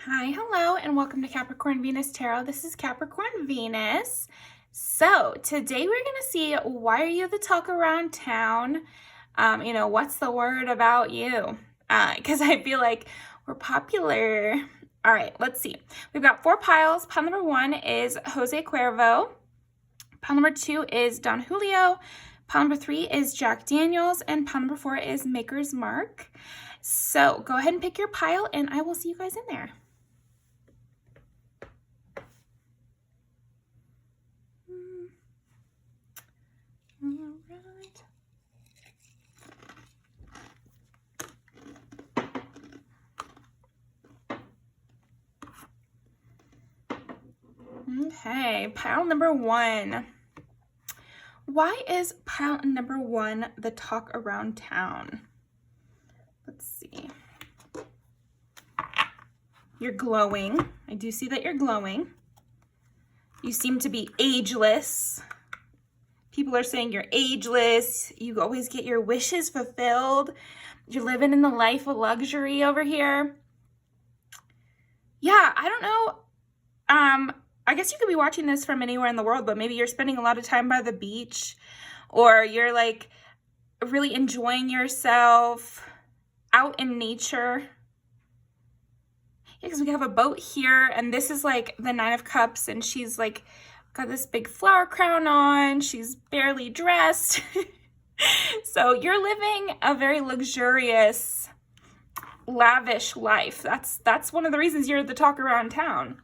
Hi, hello, and welcome to Capricorn Venus Tarot. This is Capricorn Venus. So today we're going to see why are you the talk around town? What's the word about you? Because I feel like we're popular. All right, let's see. We've got 4 piles. Pile number 1 is Jose Cuervo. Pile number 2 is Don Julio. Pile number 3 is Jack Daniels. And pile number 4 is Maker's Mark. So go ahead and pick your pile, and I will see you guys in there. Okay, pile number 1. Why is pile number 1 the talk around town? Let's see. You're glowing. I do see that you're glowing. You seem to be ageless. People are saying you're ageless. You always get your wishes fulfilled. You're living in the life of luxury over here. Yeah, I don't know. I guess you could be watching this from anywhere in the world, but maybe you're spending a lot of time by the beach, or you're like really enjoying yourself out in nature. Yeah, because we have a boat here, and this is like the 9 of Cups, and she's like got this big flower crown on. She's barely dressed. So you're living a very luxurious, lavish life. That's one of the reasons you're the talk around town.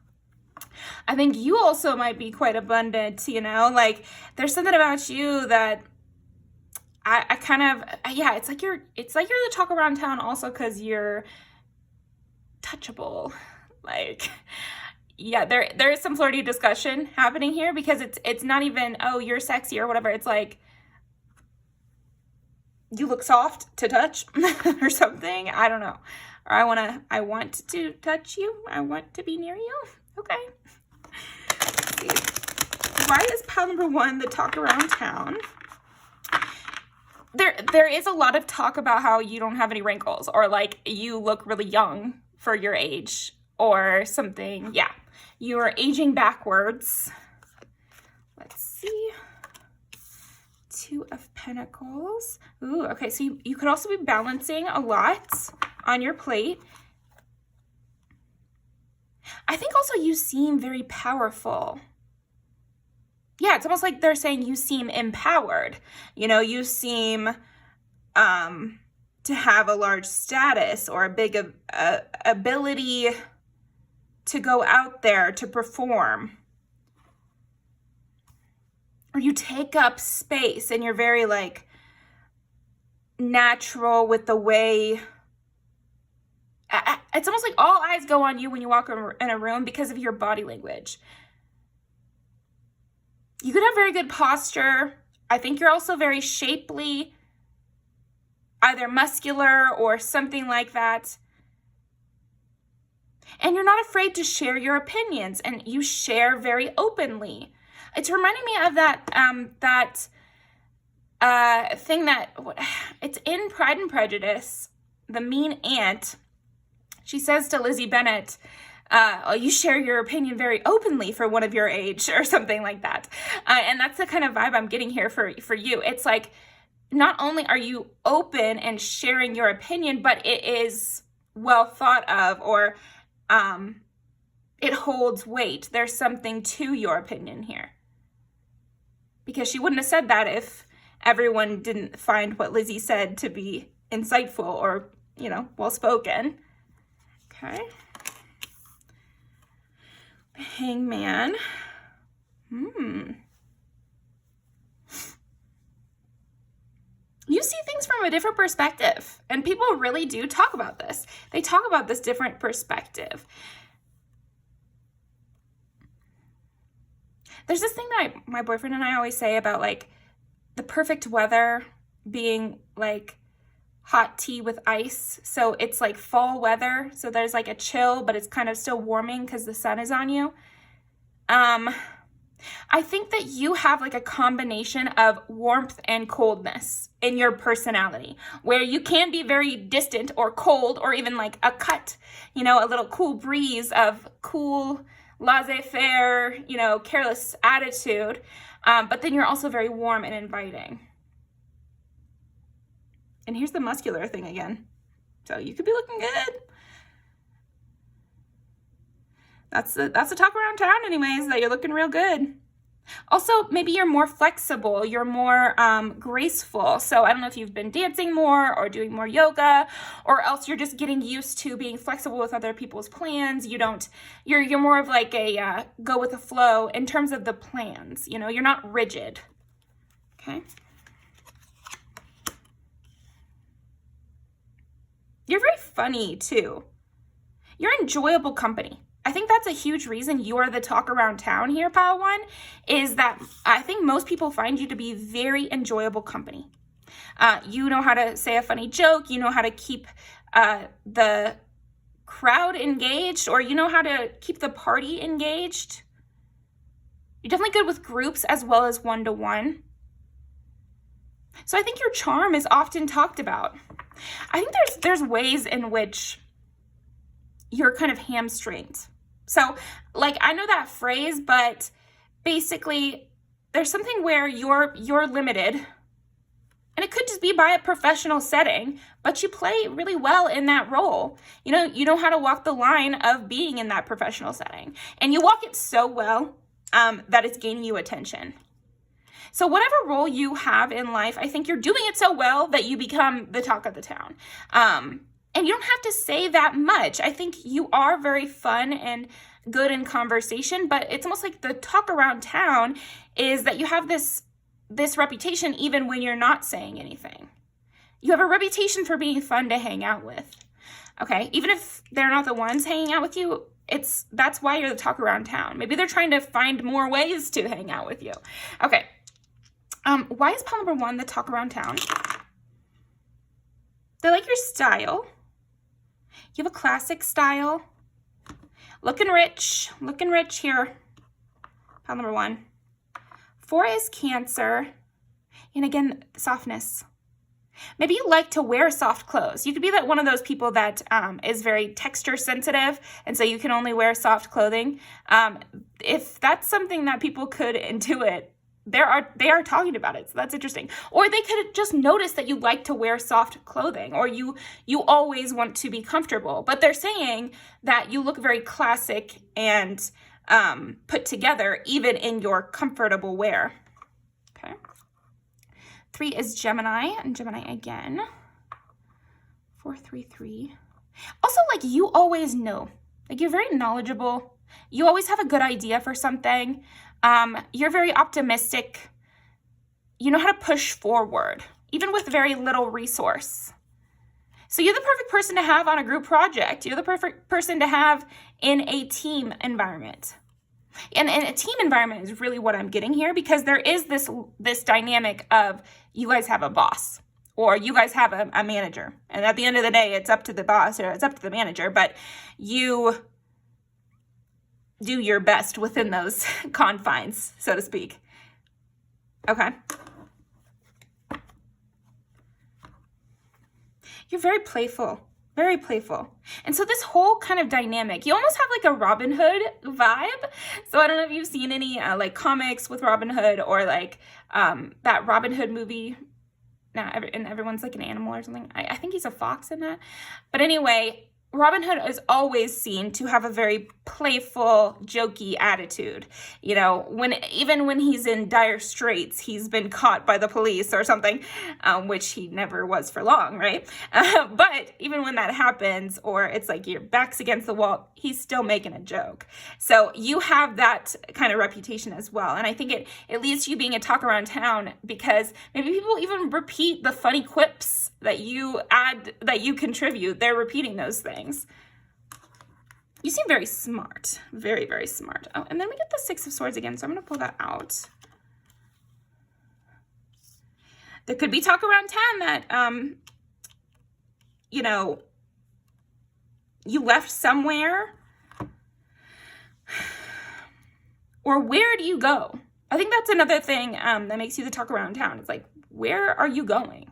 I think you also might be quite abundant, like there's something about you that I kind of, yeah, it's like you're the talk around town also because you're touchable. Like, yeah, there is some flirty discussion happening here because it's not even, oh, you're sexy or whatever. It's like, you look soft to touch or something. I don't know. Or I want to touch you. I want to be near you. Okay. Let's see. Why is pile number 1 the talk around town? There is a lot of talk about how you don't have any wrinkles, or like you look really young for your age or something. Yeah. You are aging backwards. Let's see. 2 of Pentacles. Ooh, okay. So you could also be balancing a lot on your plate. I think also you seem very powerful. Yeah, it's almost like they're saying you seem empowered. You seem to have a large status or a big ability to go out there to perform. Or you take up space and you're very like natural with the way. It's almost like all eyes go on you when you walk in a room because of your body language. You could have very good posture. I think you're also very shapely, either muscular or something like that. And you're not afraid to share your opinions, and you share very openly. It's reminding me of that thing that it's in Pride and Prejudice, the mean aunt. She says to Lizzie Bennet, you share your opinion very openly for one of your age, or something like that. And that's the kind of vibe I'm getting here for you. It's like, not only are you open and sharing your opinion, but it is well thought of, or it holds weight. There's something to your opinion here. Because she wouldn't have said that if everyone didn't find what Lizzie said to be insightful or, well-spoken. Okay. Hangman. You see things from a different perspective, and people really do talk about this. They talk about this different perspective. There's this thing that my boyfriend and I always say about like the perfect weather being like hot tea with ice. So it's like fall weather. So there's like a chill, but it's kind of still warming because the sun is on you. I think that you have like a combination of warmth and coldness in your personality, where you can be very distant or cold, or even like a cut, you know, a little cool breeze of cool, laissez-faire, you know, careless attitude. But then you're also very warm and inviting. And here's the muscular thing again. So you could be looking good. That's the talk around town anyways, that you're looking real good. Also, maybe you're more flexible, you're more graceful. So I don't know if you've been dancing more or doing more yoga, or else you're just getting used to being flexible with other people's plans. You're more of like a go with the flow in terms of the plans. You know, you're not rigid. Okay. You're very funny too. You're enjoyable company. I think that's a huge reason you are the talk around town here, pile one, is that I think most people find you to be very enjoyable company. You know how to say a funny joke. You know how to keep the crowd engaged, or you know how to keep the party engaged. You're definitely good with groups as well as one-to-one. So I think your charm is often talked about. I think there's ways in which you're kind of hamstringed. So, like, I know that phrase, but basically there's something where you're limited, and it could just be by a professional setting, but you play really well in that role. You know how to walk the line of being in that professional setting, and you walk it so well that it's gaining you attention. So whatever role you have in life, I think you're doing it so well that you become the talk of the town. And you don't have to say that much. I think you are very fun and good in conversation, but it's almost like the talk around town is that you have this reputation even when you're not saying anything. You have a reputation for being fun to hang out with. Okay, even if they're not the ones hanging out with you, that's why you're the talk around town. Maybe they're trying to find more ways to hang out with you. Okay. Why is pile number 1 the talk around town? They like your style. You have a classic style. Looking rich here. Pile number 1. 4 is Cancer. And again, softness. Maybe you like to wear soft clothes. You could be one of those people that is very texture sensitive, and so you can only wear soft clothing. If that's something that people could intuit, they are talking about it, so that's interesting. Or they could just notice that you like to wear soft clothing, or you always want to be comfortable. But they're saying that you look very classic and put together, even in your comfortable wear. Okay. 3 is Gemini, and Gemini again. 4, 3, 3. Also, like, you always know. Like, you're very knowledgeable. You always have a good idea for something. You're very optimistic. You know how to push forward, even with very little resource. So you're the perfect person to have on a group project. You're the perfect person to have in a team environment. And a team environment is really what I'm getting here, because there is this dynamic of you guys have a boss, or you guys have a manager. And at the end of the day, it's up to the boss, or it's up to the manager, but you do your best within those confines, so to speak. Okay. You're very playful. Very playful. And so this whole kind of dynamic, you almost have like a Robin Hood vibe. So I don't know if you've seen any like comics with Robin Hood, or like that Robin Hood movie. And everyone's like an animal or something. I think he's a fox in that. But anyway, Robin Hood is always seen to have a very playful, jokey attitude. You know, even when he's in dire straits, he's been caught by the police or something, which he never was for long, right? But even when that happens, or it's like your back's against the wall, he's still making a joke. So you have that kind of reputation as well. And I think it leads to you being a talk around town, because maybe people even repeat the funny quips that you add, that you contribute. They're repeating those things. You seem very smart. Very, very smart. Oh, and then we get the 6 of Swords again, so I'm going to pull that out. There could be talk around town that, you know, you left somewhere Or where do you go? I think that's another thing that makes you the talk around town. It's like, where are you going?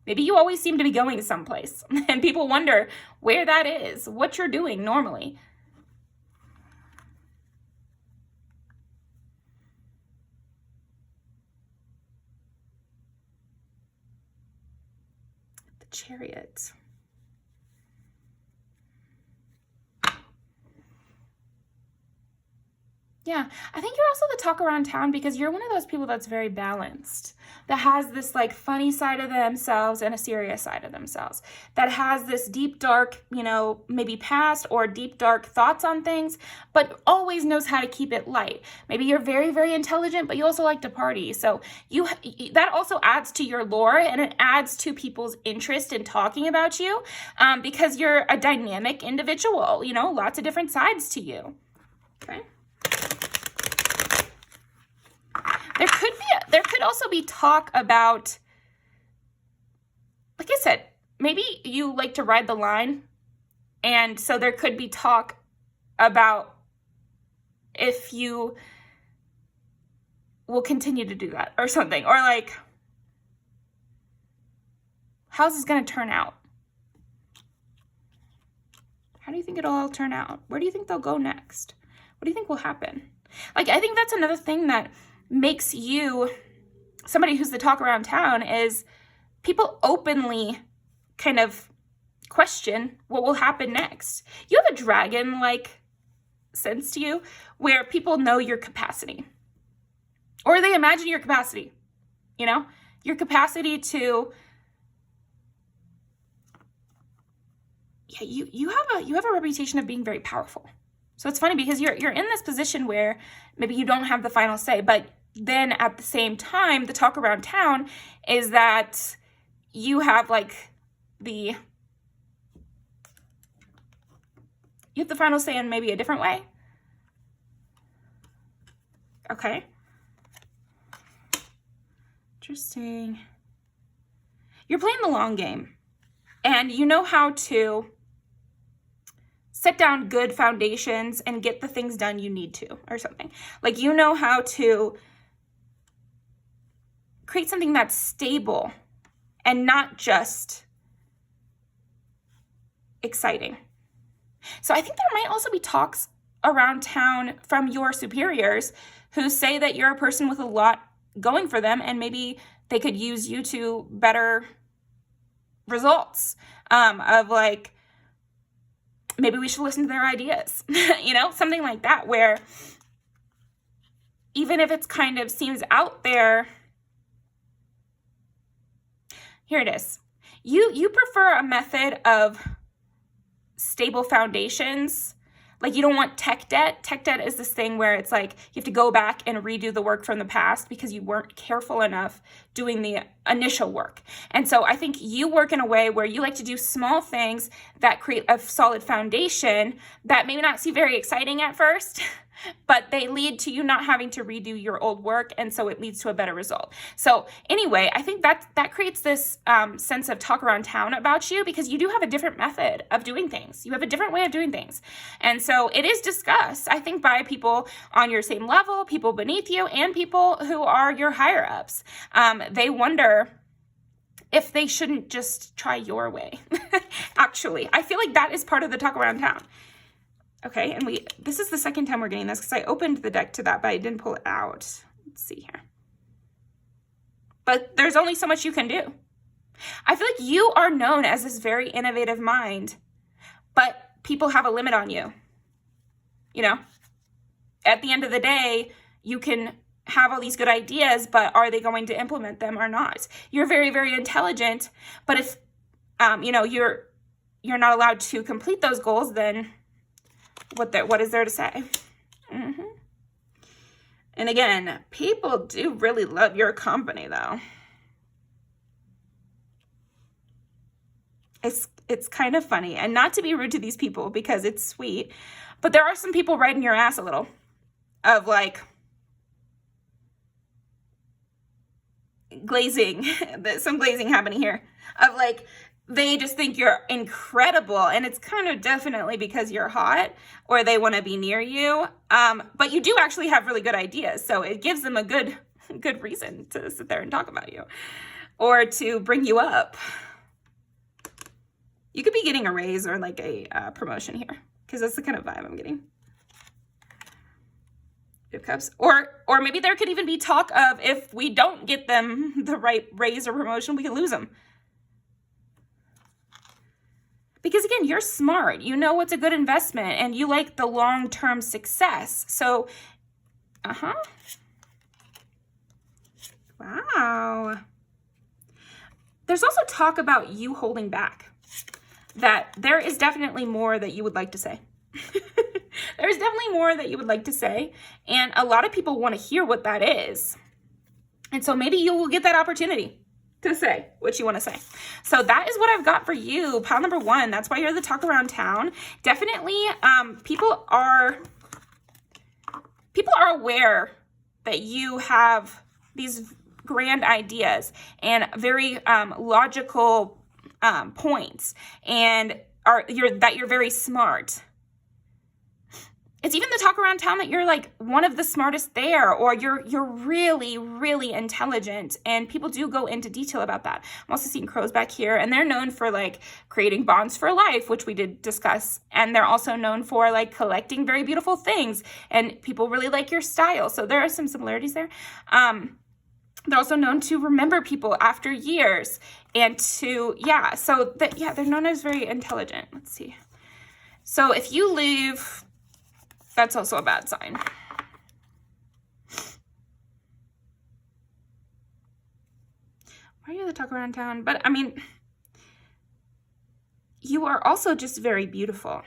Maybe you always seem to be going someplace and people wonder where that is, what you're doing normally. The Chariot. Yeah, I think you're also the talk around town because you're one of those people that's very balanced, that has this like funny side of themselves and a serious side of themselves, that has this deep, dark, maybe past or deep, dark thoughts on things, but always knows how to keep it light. Maybe you're very, very intelligent, but you also like to party. So that also adds to your lore, and it adds to people's interest in talking about you because you're a dynamic individual, lots of different sides to you. Okay. There could also be talk about, like I said, maybe you like to ride the line, and so there could be talk about if you will continue to do that or something, or like, how's this going to turn out? How do you think it'll all turn out? Where do you think they'll go next? What do you think will happen? Like, I think that's another thing that makes you somebody who's the talk around town is people openly kind of question what will happen next. You have a dragon-like sense to you where people know your capacity, or they imagine your capacity, your capacity to, you have a reputation of being very powerful. So it's funny because you're in this position where maybe you don't have the final say, but then at the same time, the talk around town is that you have you have the final say in maybe a different way. Okay. Interesting. You're playing the long game, and you know how to set down good foundations and get the things done you need to, or something. Like, you know how to create something that's stable and not just exciting. So I think there might also be talks around town from your superiors who say that you're a person with a lot going for them, and maybe they could use you to better results, of like, maybe we should listen to their ideas, something like that, where even if it's kind of seems out there, here it is. You prefer a method of stable foundations. Like, you don't want tech debt. Tech debt is this thing where it's like you have to go back and redo the work from the past because you weren't careful enough doing the initial work. And so I think you work in a way where you like to do small things that create a solid foundation that may not seem very exciting at first, but they lead to you not having to redo your old work, and so it leads to a better result. So anyway, I think that creates this sense of talk around town about you, because you do have a different method of doing things. You have a different way of doing things. And so it is discussed, I think, by people on your same level, people beneath you, and people who are your higher ups. They wonder if they shouldn't just try your way. Actually, I feel like that is part of the talk around town. Okay, and this is the second time we're getting this because I opened the deck to that, but I didn't pull it out. Let's see here. But there's only so much you can do. I feel like you are known as this very innovative mind, but people have a limit on you. At the end of the day, you can have all these good ideas, but are they going to implement them or not? You're very, very intelligent, but if, you're not allowed to complete those goals, then what is there to say? Mm-hmm. And again, people do really love your company, though. It's kind of funny, and not to be rude to these people because it's sweet, but there are some people riding your ass a little, of like glazing, some glazing happening here, of like they just think you're incredible, and it's kind of definitely because you're hot or they want to be near you. But you do actually have really good ideas, so it gives them a good reason to sit there and talk about you or to bring you up. You could be getting a raise or like a promotion here, because that's the kind of vibe I'm getting. Two of Cups. Or maybe there could even be talk of, if we don't get them the right raise or promotion, we could lose them. Because again, you're smart. You know what's a good investment, and you like the long-term success. So, wow. There's also talk about you holding back. That there is definitely more that you would like to say. There's definitely more that you would like to say. And a lot of people want to hear what that is. And so maybe you will get that opportunity to say what you want to say. So that is what I've got for you, pile number 1. That's why you're the talk around town. Definitely, people are aware that you have these grand ideas and very logical points, and you're very smart. It's even the talk around town that you're like one of the smartest there, or you're really, really intelligent, and people do go into detail about that. I'm also seeing crows back here, and they're known for like creating bonds for life, which we did discuss, and they're also known for like collecting very beautiful things, and people really like your style, so there are some similarities there. They're also known to remember people after years, and to, they're known as very intelligent. Let's see. So if you leave, that's also a bad sign. Why are you the talk around town? But I mean, you are also just very beautiful.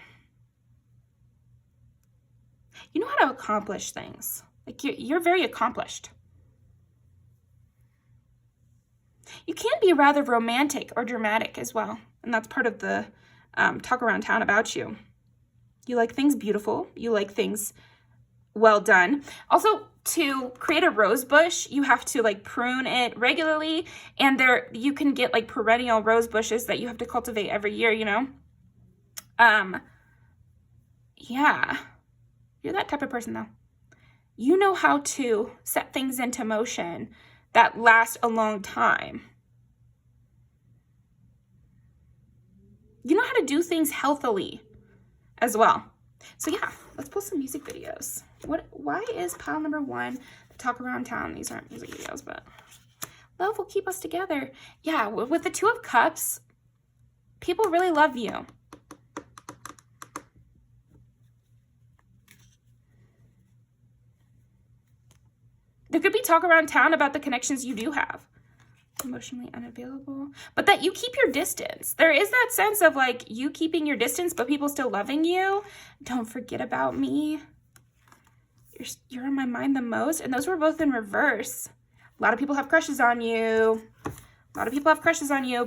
You know how to accomplish things. Like you're very accomplished. You can be rather romantic or dramatic as well. And that's part of the talk around town about you. You like things beautiful. You like things well done. Also, to create a rose bush, you have to like prune it regularly. And you can get like perennial rose bushes that you have to cultivate every year, you know? Yeah. You're that type of person though. You know how to set things into motion that last a long time. You know how to do things healthily as well. So yeah, let's pull some music videos. Why is pile number 1 the talk around town? These aren't music videos, but love will keep us together. Yeah, with the 2 of Cups, people really love you. There could be talk around town about the connections you do have. Emotionally unavailable, but that you keep your distance. There is that sense of like you keeping your distance, but people still loving you. Don't forget about me. You're on my mind the most. And those were both in reverse. A lot of people have crushes on you.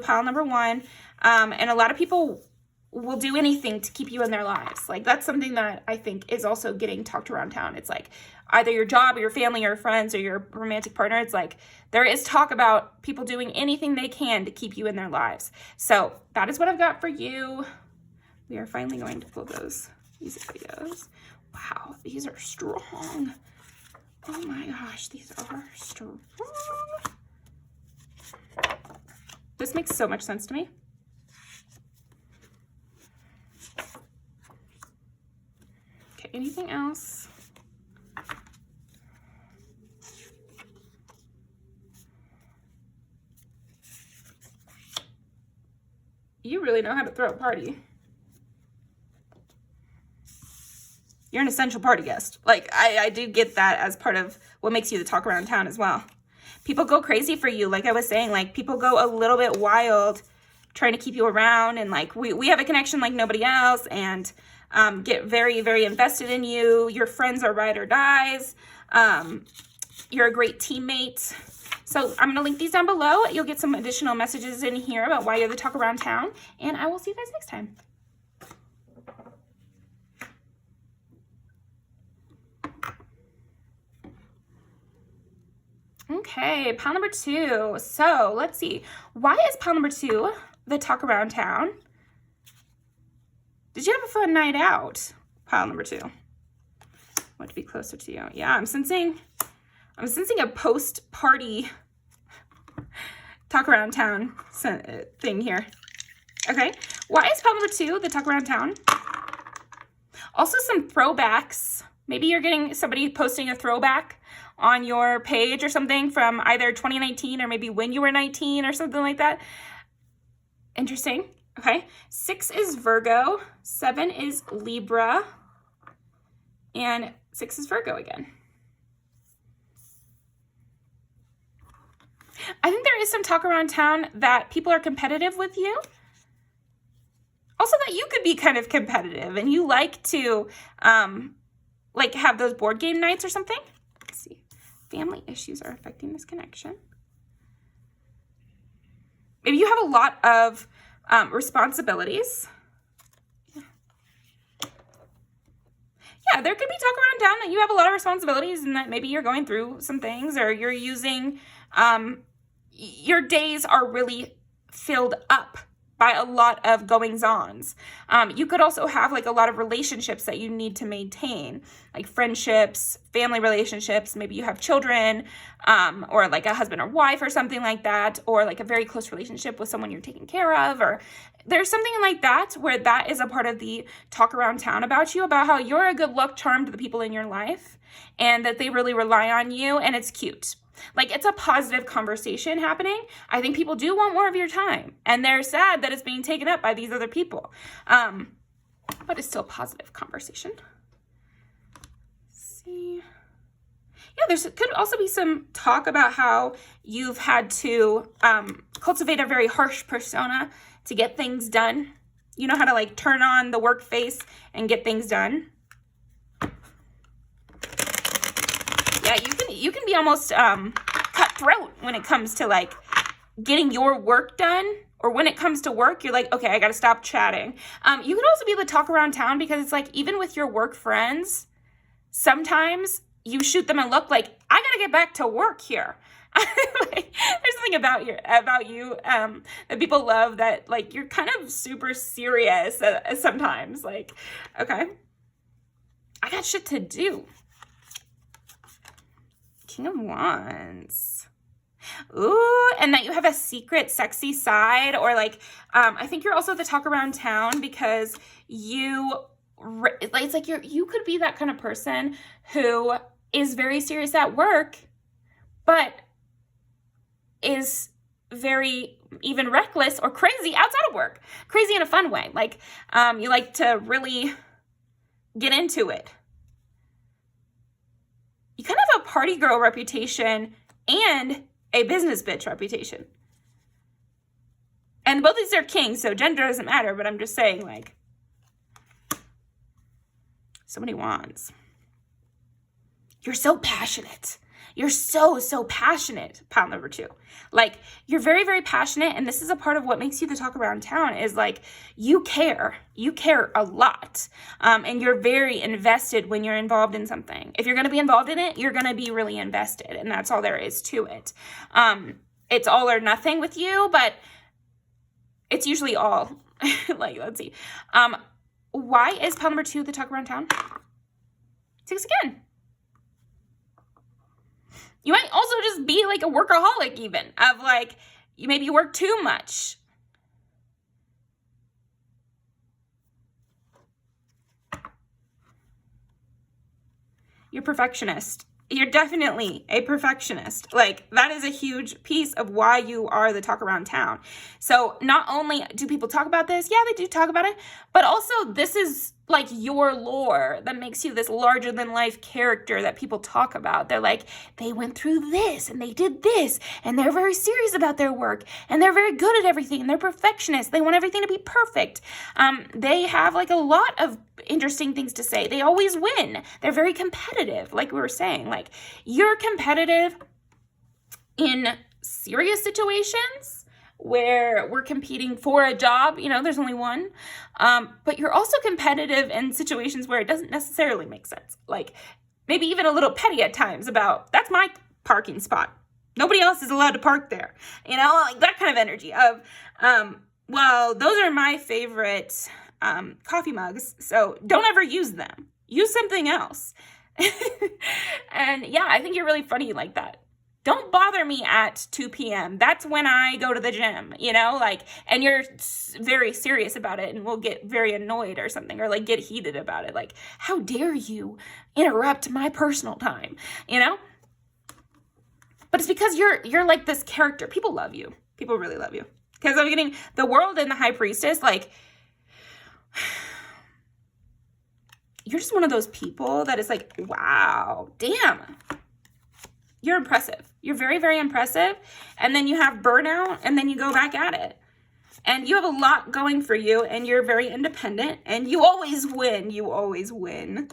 Pile number 1. And a lot of people will do anything to keep you in their lives. Like that's something that I think is also getting talked around town. It's like either your job or your family or friends or your romantic partner. It's like there is talk about people doing anything they can to keep you in their lives. So that is what I've got for you. We are finally going to pull those music videos. Wow, these are strong. Oh my gosh, these are strong. This makes so much sense to me. Okay, anything else? You really know how to throw a party. You're an essential party guest. Like, I do get that as part of what makes you the talk around town as well. People go crazy for you. Like I was saying, like people go a little bit wild trying to keep you around. And like we have a connection like nobody else, and get very, very invested in you. Your friends are ride or dies. You're a great teammate. So I'm going to link these down below. You'll get some additional messages in here about why you're the talk around town. And I will see you guys next time. Okay, pile number 2. So let's see. Why is pile number 2 the talk around town? Did you have a fun night out? Pile number 2. Want to be closer to you. Yeah, I'm sensing a post-party talk around town thing here. Okay, why is pile number 2 the talk around town? Also some throwbacks. Maybe you're getting somebody posting a throwback on your page or something from either 2019 or maybe when you were 19 or something like that. Interesting. Okay, 6 is Virgo, 7 is Libra, and 6 is Virgo again. I think there is some talk around town that people are competitive with you. Also that you could be kind of competitive and you like to like have those board game nights or something. Let's see. Family issues are affecting this connection. Maybe you have a lot of responsibilities. Yeah, there could be talk around town that you have a lot of responsibilities and that maybe you're going through some things or you're using, your days are really filled up by a lot of goings-ons. You could also have like a lot of relationships that you need to maintain, like friendships, family relationships. Maybe you have children, or like a husband or wife or something like that, or like a very close relationship with someone you're taking care of, or there's something like that where that is a part of the talk around town about you, about how you're a good luck charm to the people in your life and that they really rely on you, and it's cute. Like, it's a positive conversation happening. I think people do want more of your time, and they're sad that it's being taken up by these other people. But it's still a positive conversation. Let's see. Yeah, could also be some talk about how you've had to cultivate a very harsh persona to get things done. You know how to like turn on the work face and get things done. Yeah, you can be almost cutthroat when it comes to like getting your work done, or when it comes to work, you're like, okay, I got to stop chatting. You could also be able to talk around town because it's like, even with your work friends, sometimes you shoot them a look like, I got to get back to work here. Like, there's something about you that people love, that like you're kind of super serious sometimes. Like, okay, I got shit to do. King of Wands. Ooh, and that you have a secret sexy side, or like, I think you're also the talk around town because it's like you could be that kind of person who is very serious at work, but is very even reckless or crazy outside of work. Crazy in a fun way. Like, you like to really get into it. You kind of have a party girl reputation and a business bitch reputation. And both these are kings, so gender doesn't matter, but I'm just saying, like, so many wands. You're so passionate. You're so passionate, pile number 2. Like, you're very, very passionate, and this is a part of what makes you the talk around town, is like, you care a lot, and you're very invested when you're involved in something. If you're going to be involved in it, you're going to be really invested, and that's all there is to it. It's all or nothing with you, but it's usually all. Like, let's see. Why is pile number 2 the talk around town? 6 again. You might also just be like a workaholic, even, of like, maybe you work too much. You're perfectionist. You're definitely a perfectionist. Like, that is a huge piece of why you are the talk around town. So not only do people talk about this, yeah, they do talk about it, but also this is like your lore that makes you this larger than life character that people talk about. They're like, they went through this and they did this, and they're very serious about their work, and they're very good at everything, and they're perfectionists. They want everything to be perfect. They have like a lot of interesting things to say. They always win. They're very competitive, like we were saying. Like, you're competitive in serious situations where we're competing for a job, you know, there's only one, but you're also competitive in situations where it doesn't necessarily make sense. Like, maybe even a little petty at times about, that's my parking spot. Nobody else is allowed to park there. You know, like that kind of energy of, Well, those are my favorite coffee mugs, so don't ever use them. Use something else. And yeah, I think you're really funny like that. Don't bother me at 2 p.m. That's when I go to the gym, you know, like, and you're very serious about it and will get very annoyed or something, or like get heated about it. Like, how dare you interrupt my personal time, you know? But it's because you're like this character. People love you. People really love you. Because I'm getting the world and the high priestess, like, you're just one of those people that is like, wow, damn. You're impressive. You're very, very impressive. And then you have burnout, and then you go back at it. And you have a lot going for you, and you're very independent, and you always win. You always win.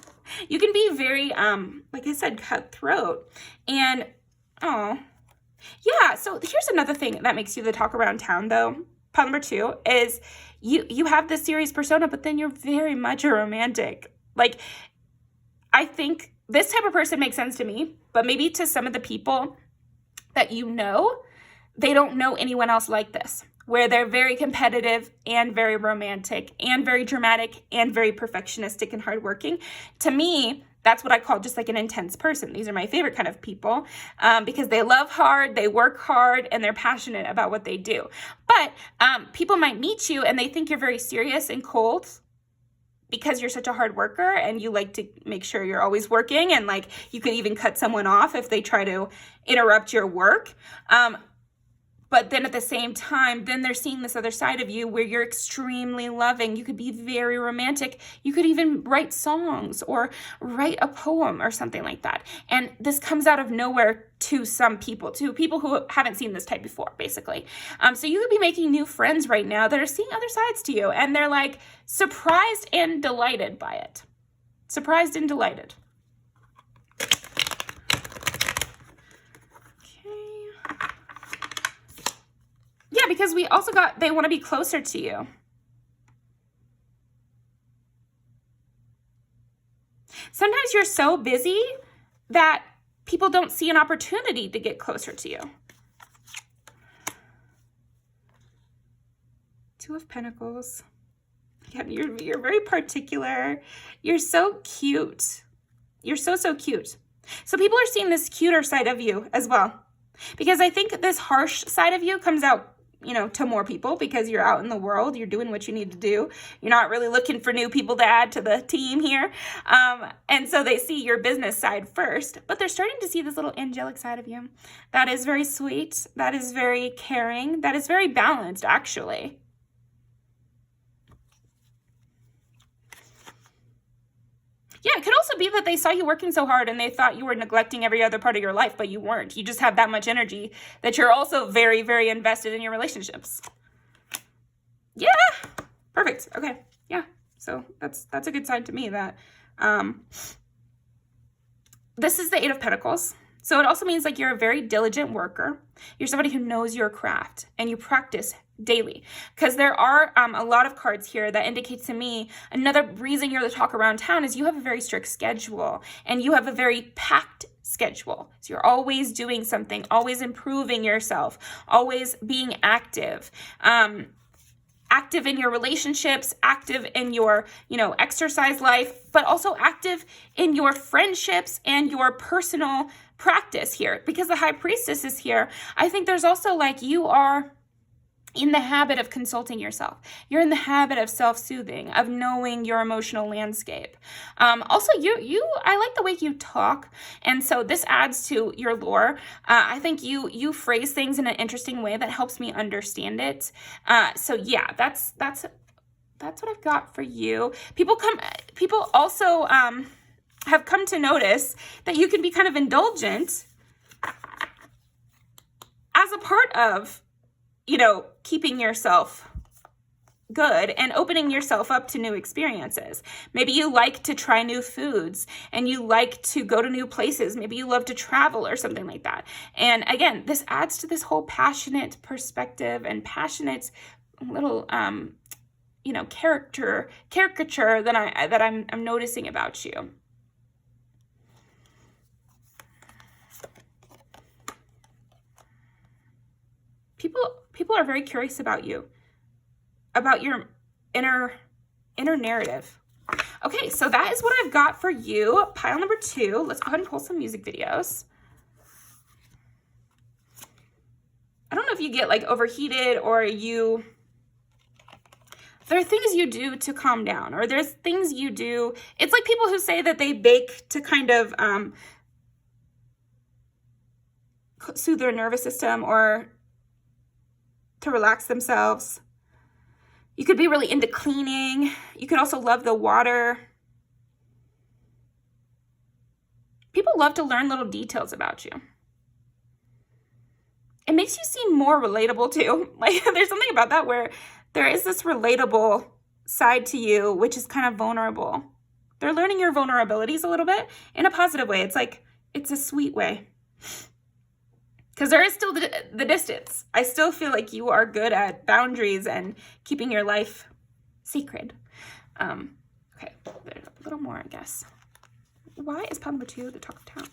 You can be very, like I said, cutthroat. And, oh, yeah. So here's another thing that makes you the talk around town, though. Part number 2 is you have this serious persona, but then you're very much a romantic. Like, I think this type of person makes sense to me, but maybe to some of the people that you know, they don't know anyone else like this, where they're very competitive and very romantic and very dramatic and very perfectionistic and hardworking. To me, that's what I call just like an intense person. These are my favorite kind of people because they love hard, they work hard, and they're passionate about what they do. But people might meet you and they think you're very serious and cold because you're such a hard worker and you like to make sure you're always working, and like you could even cut someone off if they try to interrupt your work. But then at the same time, then they're seeing this other side of you where you're extremely loving. You could be very romantic. You could even write songs or write a poem or something like that. And this comes out of nowhere to some people, to people who haven't seen this type before, basically. So you could be making new friends right now that are seeing other sides to you, and they're like surprised and delighted by it. Surprised and delighted. Yeah, because we also got, they want to be closer to you. Sometimes you're so busy that people don't see an opportunity to get closer to you. 2 of Pentacles. Again, you're very particular. You're so cute. You're so cute. So people are seeing this cuter side of you as well. Because I think this harsh side of you comes out, you know, to more people because you're out in the world, you're doing what you need to do. You're not really looking for new people to add to the team here. And so they see your business side first, but they're starting to see this little angelic side of you. That is very sweet. That is very caring. That is very balanced, actually. Yeah, it could also be that they saw you working so hard and they thought you were neglecting every other part of your life, but you weren't. You just have that much energy that you're also very, very invested in your relationships. Yeah, perfect. Okay, yeah. So that's a good sign to me that this is the 8 of Pentacles. So it also means like you're a very diligent worker. You're somebody who knows your craft and you practice daily, because there are a lot of cards here that indicate to me another reason you're the talk around town is you have a very strict schedule and you have a very packed schedule. So you're always doing something, always improving yourself, always being active. Active in your relationships, active in your, exercise life, but also active in your friendships and your personal practice here. Because the High Priestess is here, I think there's also like you are in the habit of consulting yourself. You're in the habit of self-soothing, of knowing your emotional landscape. Also, I like the way you talk, and so this adds to your lore. I think you phrase things in an interesting way that helps me understand it. So yeah, that's what I've got for you. People also have come to notice that you can be kind of indulgent as a part of keeping yourself good and opening yourself up to new experiences. Maybe you like to try new foods and you like to go to new places. Maybe you love to travel or something like that. And again, this adds to this whole passionate perspective and passionate little, caricature that I'm noticing about you. People are very curious about you. about your inner narrative. Okay, so that is what I've got for you. Pile number 2. Let's go ahead and pull some music videos. I don't know if you get like overheated or there are things you do to calm down, or there's things you do. It's like people who say that they bake to kind of soothe their nervous system or to relax themselves. You could be really into cleaning. You could also love the water. People love to learn little details about you. It makes you seem more relatable too. Like there's something about that where there is this relatable side to you, which is kind of vulnerable. They're learning your vulnerabilities a little bit in a positive way. It's like, it's a sweet way. Because there is still the distance. I still feel like you are good at boundaries and keeping your life sacred. Okay, there's a little more, I guess. Why is pile number 2 the talk of town?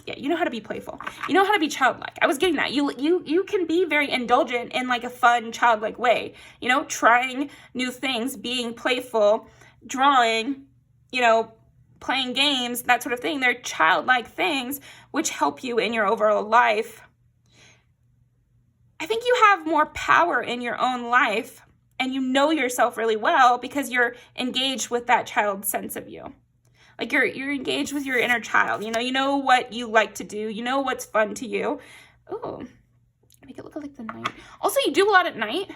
Yeah, you know how to be playful. You know how to be childlike. I was getting that. You can be very indulgent in like a fun, childlike way. You know, trying new things, being playful, drawing, you know, playing games, that sort of thing. They're childlike things which help you in your overall life. I think you have more power in your own life and you know yourself really well because you're engaged with that child sense of you. Like you're engaged with your inner child. You know what you like to do. You know what's fun to you. Oh, make it look like the night. Also, you do a lot at night.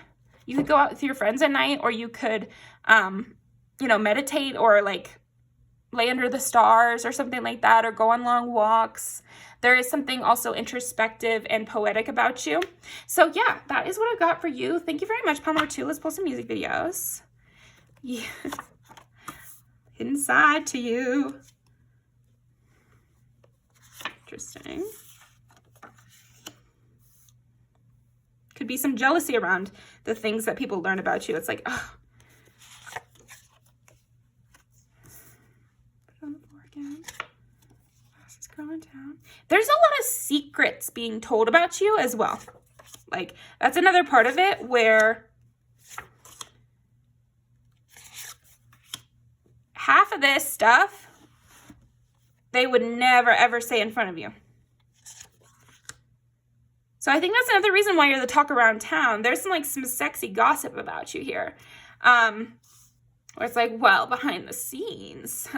You could go out with your friends at night, or you could, meditate or like lay under the stars or something like that, or go on long walks. There is something also introspective and poetic about you. So yeah, that is what I've got for you. Thank you very much. Pile number 2. Let's pull some music videos. Yeah. Inside to you. Interesting. Could be some jealousy around the things that people learn about you. It's like, oh. Put it on the floor again. Grass is growing down. There's a lot of secrets being told about you as well. Like, that's another part of it where half of this stuff they would never ever say in front of you. So I think that's another reason why you're the talk around town. There's some sexy gossip about you here. Where it's like, well, behind the scenes,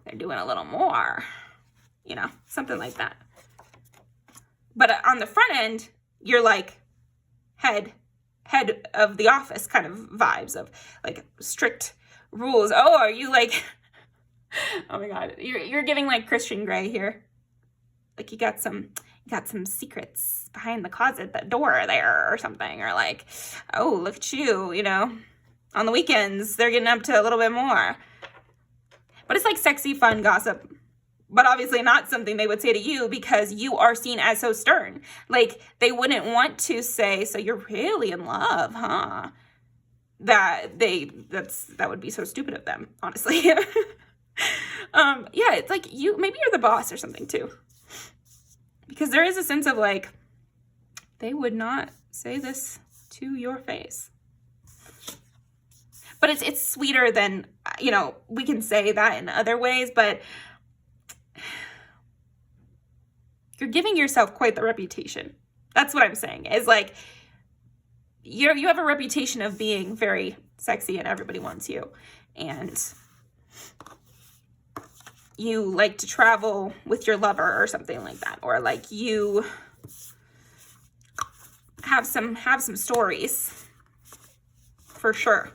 they're doing a little more. Something like that. But on the front end, you're like head of the office kind of vibes of like strict rules. Oh, are you like, oh my God, you're giving like Christian Grey here. Like you got some secrets behind the closet, that door there or something, or like, oh, look at you, on the weekends, they're getting up to a little bit more. But it's like sexy, fun gossip, but obviously not something they would say to you because you are seen as so stern. Like they wouldn't want to say, so you're really in love, huh? That would be so stupid of them, honestly. Yeah, it's like maybe you're the boss or something too. Because there is a sense of like, they would not say this to your face. But it's sweeter than, we can say that in other ways, but you're giving yourself quite the reputation. That's what I'm saying, is like, you have a reputation of being very sexy and everybody wants you. And you like to travel with your lover or something like that. Or like you have some stories for sure.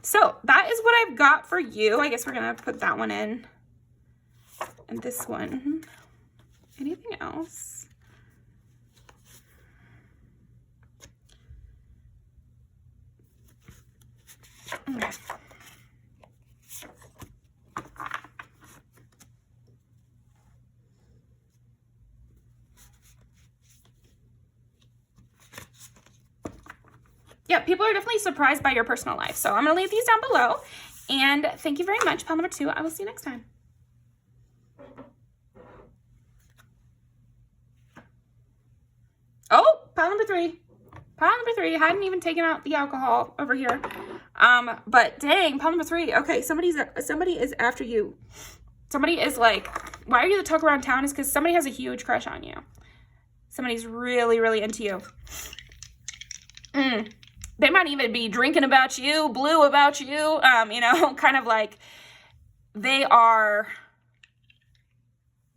So that is what I've got for you. I guess we're going to put that one in. And this one. Anything else? Okay. Yeah, people are definitely surprised by your personal life. So I'm going to leave these down below. And thank you very much. Pile number 2. I will see you next time. Oh, pile number 3. Pile number 3, hadn't even taken out the alcohol over here. But dang, pile number 3. Okay, somebody is after you. Somebody is like, why are you the talk around town? Is because somebody has a huge crush on you. Somebody's really, really into you. They might even be drinking about you, blue about you, you know, kind of like they are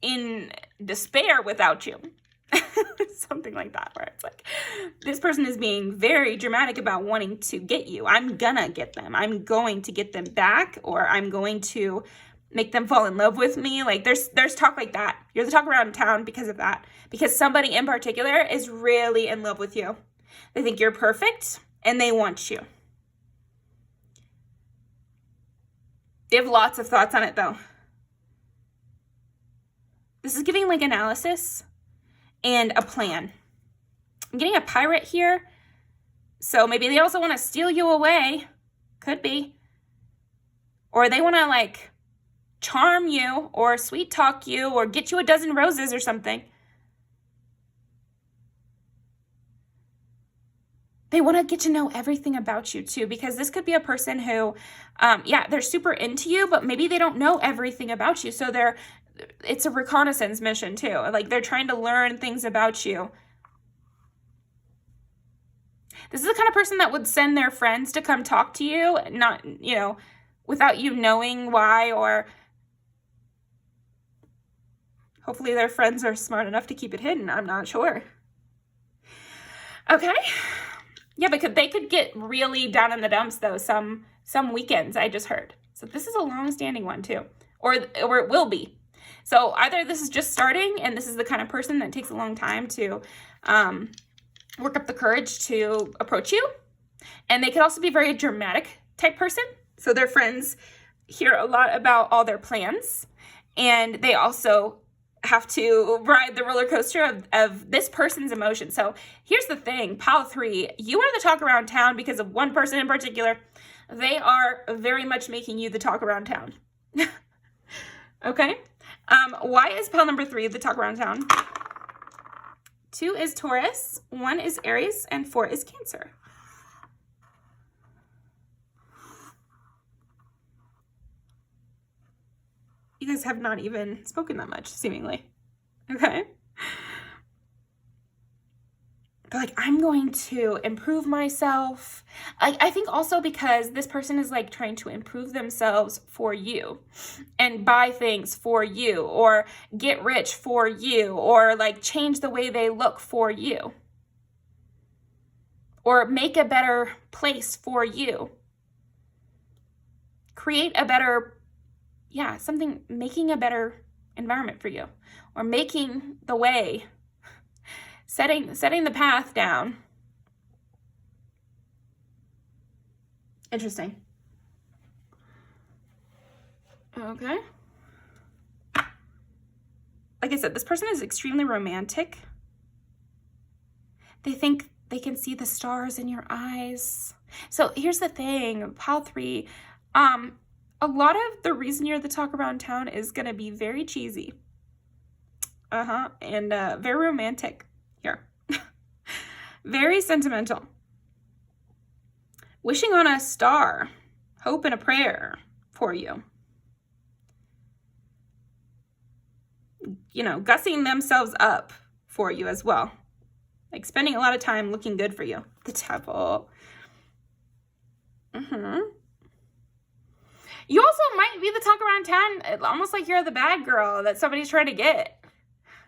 in despair without you. Something like that, where it's like, this person is being very dramatic about wanting to get you. I'm gonna get them. I'm going to get them back, or I'm going to make them fall in love with me. Like there's talk like that. You're the talk around town because of that. Because somebody in particular is really in love with you. They think you're perfect and they want you. They have lots of thoughts on it though. This is giving like analysis and a plan. I'm getting a pirate here. So maybe they also want to steal you away. Could be. Or they want to like charm you or sweet talk you or get you a dozen roses or something. They want to get to know everything about you too, because this could be a person who, they're super into you, but maybe they don't know everything about you. So it's a reconnaissance mission too. Like they're trying to learn things about you. This is the kind of person that would send their friends to come talk to you, not, you know, without you knowing why, or hopefully their friends are smart enough to keep it hidden. I'm not sure. Okay. Yeah, because they could get really down in the dumps though some weekends, I just heard. So this is a long-standing one too, or it will be. So either this is just starting and this is the kind of person that takes a long time to work up the courage to approach you. And they could also be a very dramatic type person. So their friends hear a lot about all their plans, and they also have to ride the roller coaster of this person's emotions. So here's the thing, pile 3, you are the talk around town because of one person in particular. They are very much making you the talk around town. Okay. Why is pile number 3 the talk around town? 2 is Taurus, 1 is Aries, and 4 is Cancer. You guys have not even spoken that much, seemingly. Okay? They're like, I'm going to improve myself. I think also because this person is like trying to improve themselves for you and buy things for you or get rich for you or like change the way they look for you or make a better place for you. Create a better, making a better environment for you or making the way, setting the path down. Interesting. Okay. Like I said, this person is extremely romantic. They think they can see the stars in your eyes. So here's the thing, pile 3, a lot of the reason you're the talk around town is going to be very cheesy. And very romantic here. Very sentimental. Wishing on a star, hope and a prayer for you. You know, gussing themselves up for you as well. Like spending a lot of time looking good for you. The devil. You also might be the talk around town, almost like you're the bad girl that somebody's trying to get.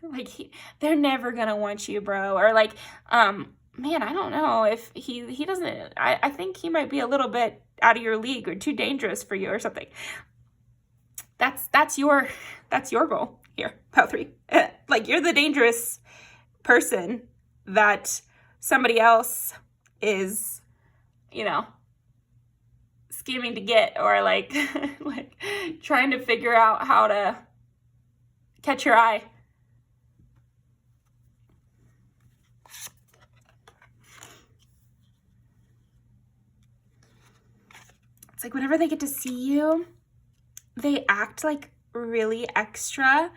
Like, they're never going to want you, bro. Or like, man, I don't know if he doesn't, I think he might be a little bit out of your league or too dangerous for you or something. That's your goal here, pile 3. Like, you're the dangerous person that somebody else is, you know, scheming to get, or like like trying to figure out how to catch your eye. It's like whenever they get to see you, they act like really extra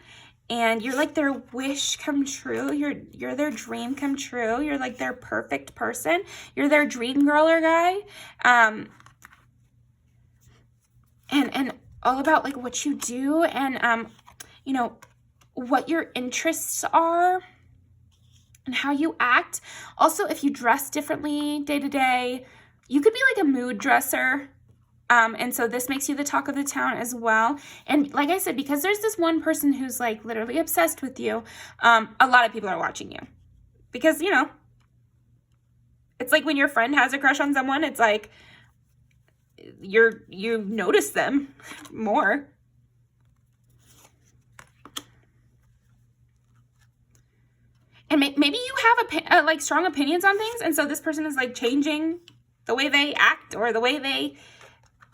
and you're like their wish come true. You're their dream come true. You're like their perfect person. You're their dream girl or guy. And all about like what you do and, you know, what your interests are and how you act. Also, if you dress differently day to day, you could be like a mood dresser. And so this makes you the talk of the town as well. And like I said, because there's this one person who's like literally obsessed with you, a lot of people are watching you. Because, you know, it's like when your friend has a crush on someone, it's like you notice them more. And maybe you have like strong opinions on things, and so this person is like changing the way they act or the way they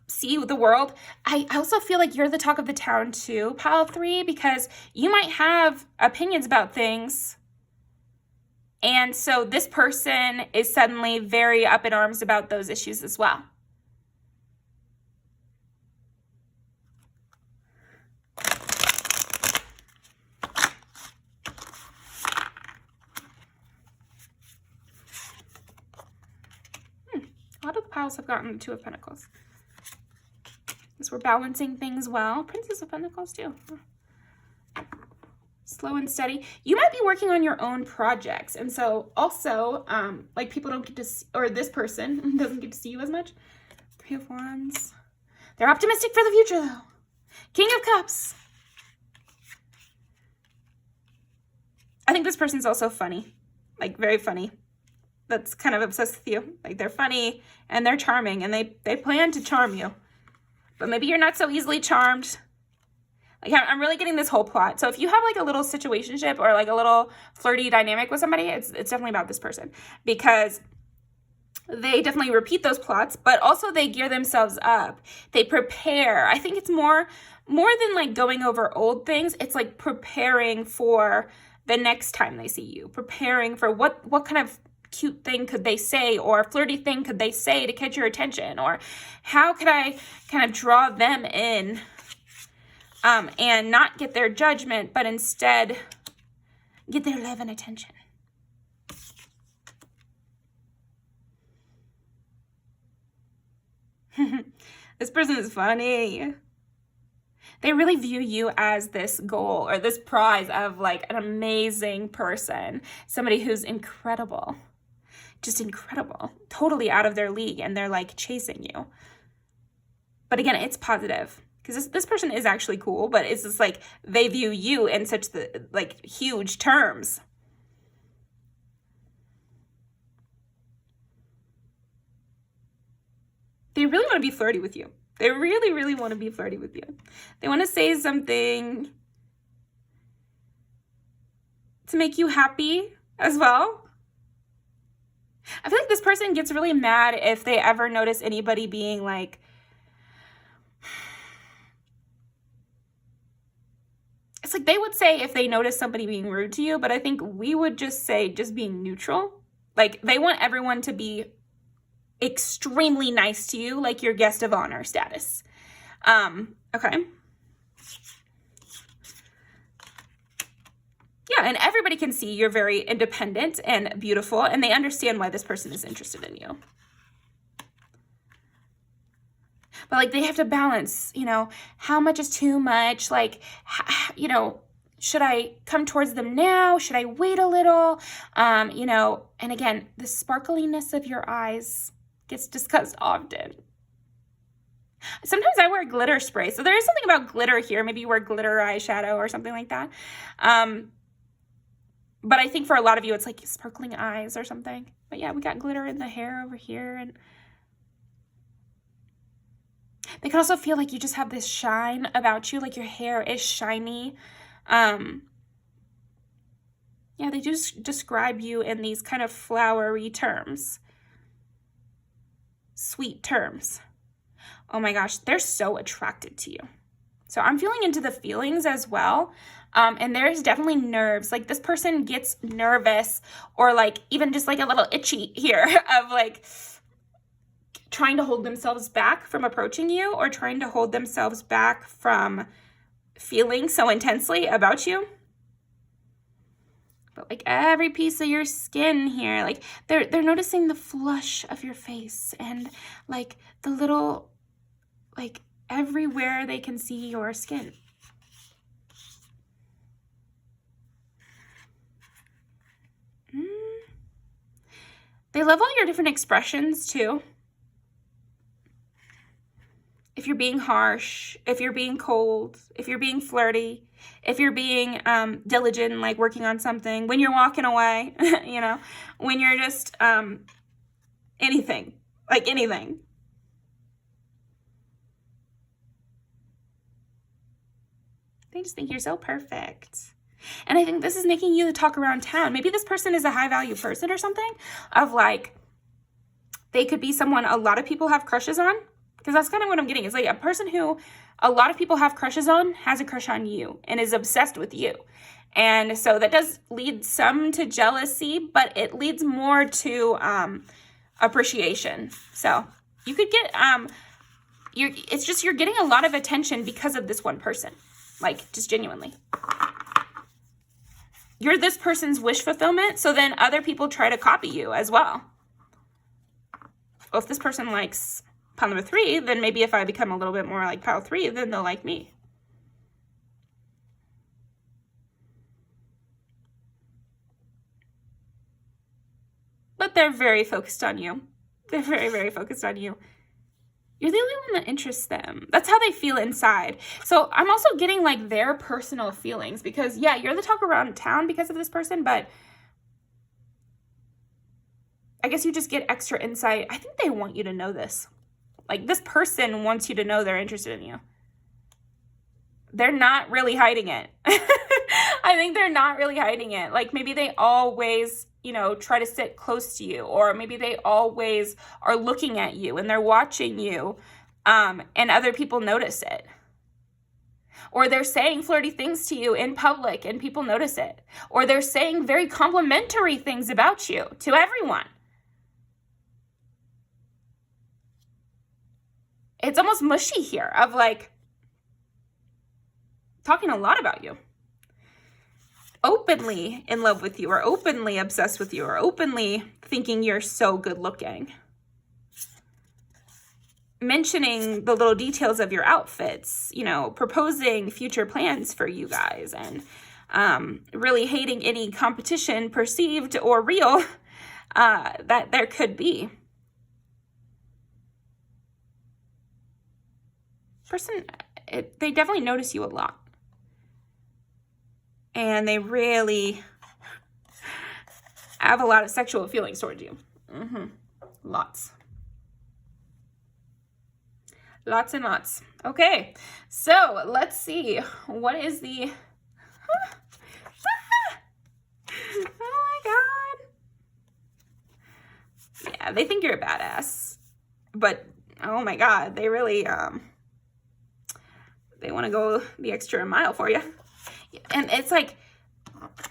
see the world. I also feel like you're the talk of the town too, pile 3, because you might have opinions about things. And so this person is suddenly very up in arms about those issues as well. A lot of the piles have gotten the 2 of Pentacles. Because we're balancing things well. Princess of Pentacles too. Slow and steady. You might be working on your own projects. And so also, like people don't get to see, or this person doesn't get to see you as much. 3 of Wands. They're optimistic for the future though. King of Cups. I think this person's also funny. Like very funny. That's kind of obsessed with you. Like they're funny and they're charming and they plan to charm you. But maybe you're not so easily charmed. Like I'm really getting this whole plot. So if you have like a little situationship or like a little flirty dynamic with somebody, it's definitely about this person. Because they definitely repeat those plots, but also they gear themselves up. They prepare. I think it's more than like going over old things. It's like preparing for the next time they see you. Preparing for what kind of cute thing could they say or flirty thing could they say to catch your attention, or how could I kind of draw them in and not get their judgment, but instead get their love and attention. This person is funny. They really view you as this goal or this prize of like an amazing person, somebody who's incredible. Just incredible, totally out of their league, and they're like chasing you. But again, it's positive because this person is actually cool, but it's just like they view you in such the like huge terms. They really want to be flirty with you. They really, really want to be flirty with you. They want to say something to make you happy as well. I feel like this person gets really mad if they ever notice anybody being like, it's like they would say if they notice somebody being rude to you, but I think we would just say just being neutral. Like they want everyone to be extremely nice to you, like your guest of honor status. Okay. Yeah, and everybody can see you're very independent and beautiful, and they understand why this person is interested in you. But, like, they have to balance, you know, how much is too much? Like, you know, should I come towards them now? Should I wait a little? You know, and again, the sparkliness of your eyes gets discussed often. Sometimes I wear glitter spray, so there is something about glitter here. Maybe you wear glitter eyeshadow or something like that. But I think for a lot of you, it's like sparkling eyes or something. But yeah, we got glitter in the hair over here. And they can also feel like you just have this shine about you, like your hair is shiny. Yeah, they just describe you in these kind of flowery terms. Sweet terms. Oh my gosh, they're so attracted to you. So I'm feeling into the feelings as well. And there's definitely nerves. Like this person gets nervous or like even just like a little itchy here of like trying to hold themselves back from approaching you or trying to hold themselves back from feeling so intensely about you. but like every piece of your skin here, like they're noticing the flush of your face and like the little, like everywhere they can see your skin. They love all your different expressions too. If you're being harsh, if you're being cold, if you're being flirty, if you're being diligent, like working on something, when you're walking away, you know, when you're just anything, like anything. They just think you're so perfect. And I think this is making you the talk around town. Maybe this person is a high value person or something, of like, they could be someone a lot of people have crushes on, because that's kind of what I'm getting. It's like a person who a lot of people have crushes on has a crush on you and is obsessed with you. And so that does lead some to jealousy, but it leads more to appreciation. So you could get, it's just you're getting a lot of attention because of this one person, like just genuinely. You're this person's wish fulfillment, so then other people try to copy you as well. Well, if this person likes pile number 3, then maybe if I become a little bit more like pile 3, then they'll like me. But they're very focused on you. They're very, very focused on you. You're the only one that interests them. That's how they feel inside. So I'm also getting like their personal feelings, because yeah, you're the talk around town because of this person, but I guess you just get extra insight. I think they want you to know this. Like this person wants you to know they're interested in you. They're not really hiding it. I think they're not really hiding it. Like maybe they always, you know, try to sit close to you, or maybe they always are looking at you and they're watching you, and other people notice it. Or they're saying flirty things to you in public and people notice it. Or they're saying very complimentary things about you to everyone. It's almost mushy here of like talking a lot about you. Openly in love with you, or openly obsessed with you, or openly thinking you're so good looking. Mentioning the little details of your outfits, you know, proposing future plans for you guys, and really hating any competition, perceived or real, that there could be. Person, they definitely notice you a lot. And they really have a lot of sexual feelings towards you. Lots. Lots and lots. Okay, so let's see. What is the... Oh my God. Yeah, they think you're a badass. But, oh my God, they really... they want to go the extra mile for you. And it's like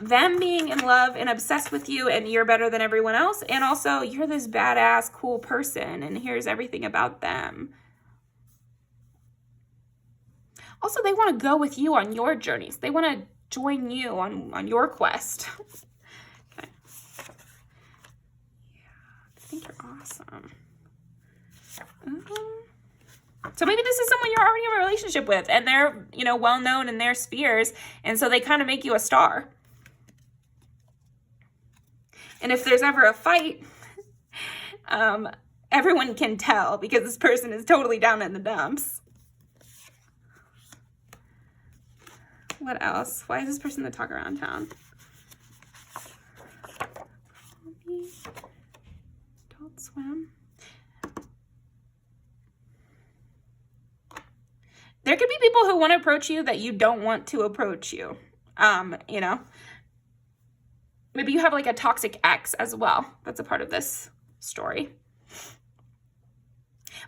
them being in love and obsessed with you, and you're better than everyone else. And also you're this badass, cool person, and here's everything about them. Also, they want to go with you on your journeys. They want to join you on your quest. Okay. Yeah, I think you're awesome. So maybe this is someone you're already in a relationship with, and they're, you know, well known in their spheres, and so they kind of make you a star. And if there's ever a fight, everyone can tell, because this person is totally down in the dumps. What else? Why is this person the talk around town? Adult Swim. There could be people who want to approach you that you don't want to approach you. You know, maybe you have like a toxic ex as well. That's a part of this story.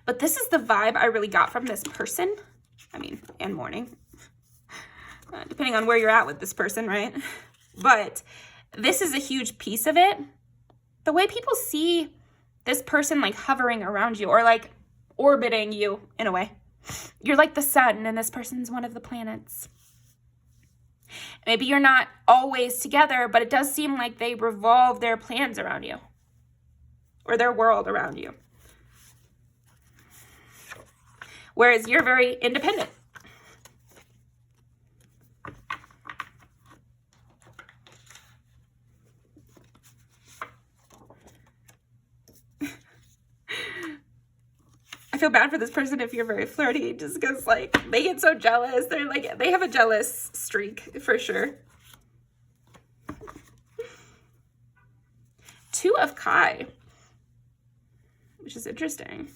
But this is the vibe I really got from this person. I mean, and morning. Depending on where you're at with this person, right? But this is a huge piece of it. The way people see this person like hovering around you, or like orbiting you in a way. You're like the sun, and this person's one of the planets. Maybe you're not always together, but it does seem like they revolve their plans around you or their world around you. Whereas you're very independent. I feel bad for this person if you're very flirty, just because like they get so jealous. They're like, they have a jealous streak for sure. Two of Kai, which is interesting.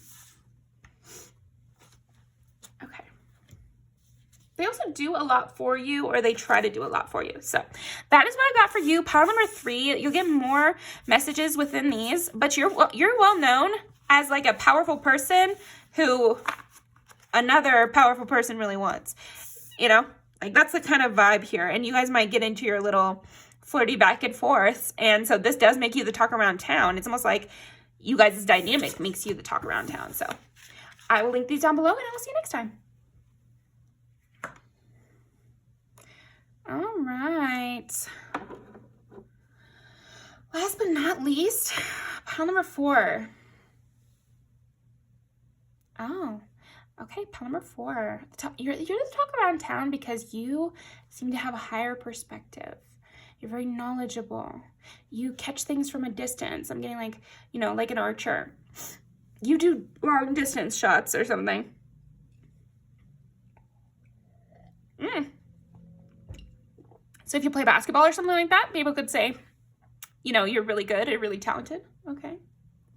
Okay. They also do a lot for you, or they try to do a lot for you. So that is what I got for you. Pile number 3, you'll get more messages within these, but you're well known as like a powerful person who another powerful person really wants, you know, like that's the kind of vibe here. And you guys might get into your little flirty back and forth. And so this does make you the talk around town. It's almost like you guys' dynamic makes you the talk around town. So I will link these down below, and I will see you next time. All right. Last but not least, pile number 4. Oh, okay. Pile number 4. You're the talk around town because you seem to have a higher perspective. You're very knowledgeable. You catch things from a distance. I'm getting like, you know, like an archer. You do long distance shots or something. So if you play basketball or something like that, people could say, you know, you're really good or really talented. Okay.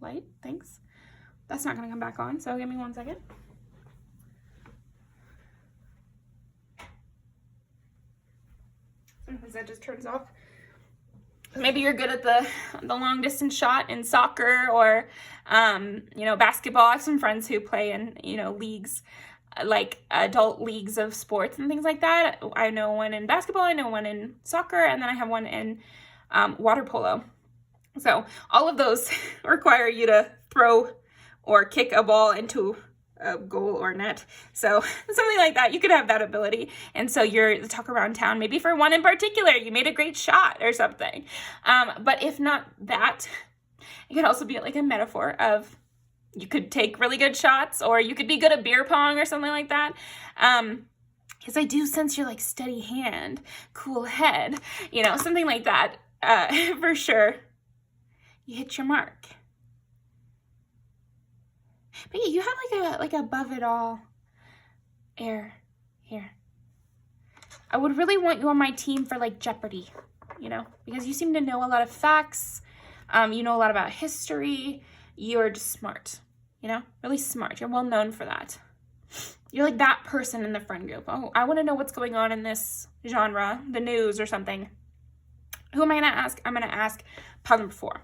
Light, thanks. That's not going to come back on, so give me 1 second. Sometimes that just turns off. Maybe you're good at the long distance shot in soccer or, you know, basketball. I have some friends who play in, you know, leagues, like adult leagues of sports and things like that. I know one in basketball, I know one in soccer, and then I have one in water polo. So all of those require you to throw or kick a ball into a goal or net. So something like that, you could have that ability. And so you're the talk around town, maybe for one in particular, you made a great shot or something. But if not that, it could also be like a metaphor of you could take really good shots, or you could be good at beer pong or something like that. Because I do sense you're like steady hand, cool head, you know, something like that. For sure. You hit your mark. But yeah, you have like a above it all air here. I would really want you on my team for like Jeopardy, you know, because you seem to know a lot of facts. You know a lot about history. You're just smart, you know, really smart. You're well known for that. You're like that person in the friend group. Oh, I want to know what's going on in this genre, the news or something. Who am I going to ask? I'm going to ask pile number 4.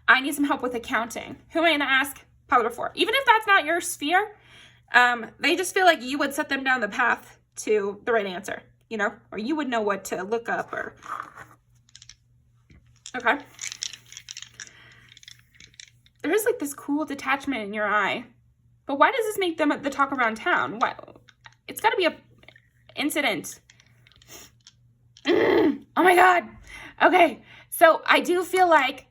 I need some help with accounting. Who am I going to ask? Pile number 4. Even if that's not your sphere, they just feel like you would set them down the path to the right answer, you know, or you would know what to look up or, okay. There is like this cool detachment in your eye, but why does this make them the talk around town? What? It's got to be a incident. Oh my God. Okay. So I do feel like,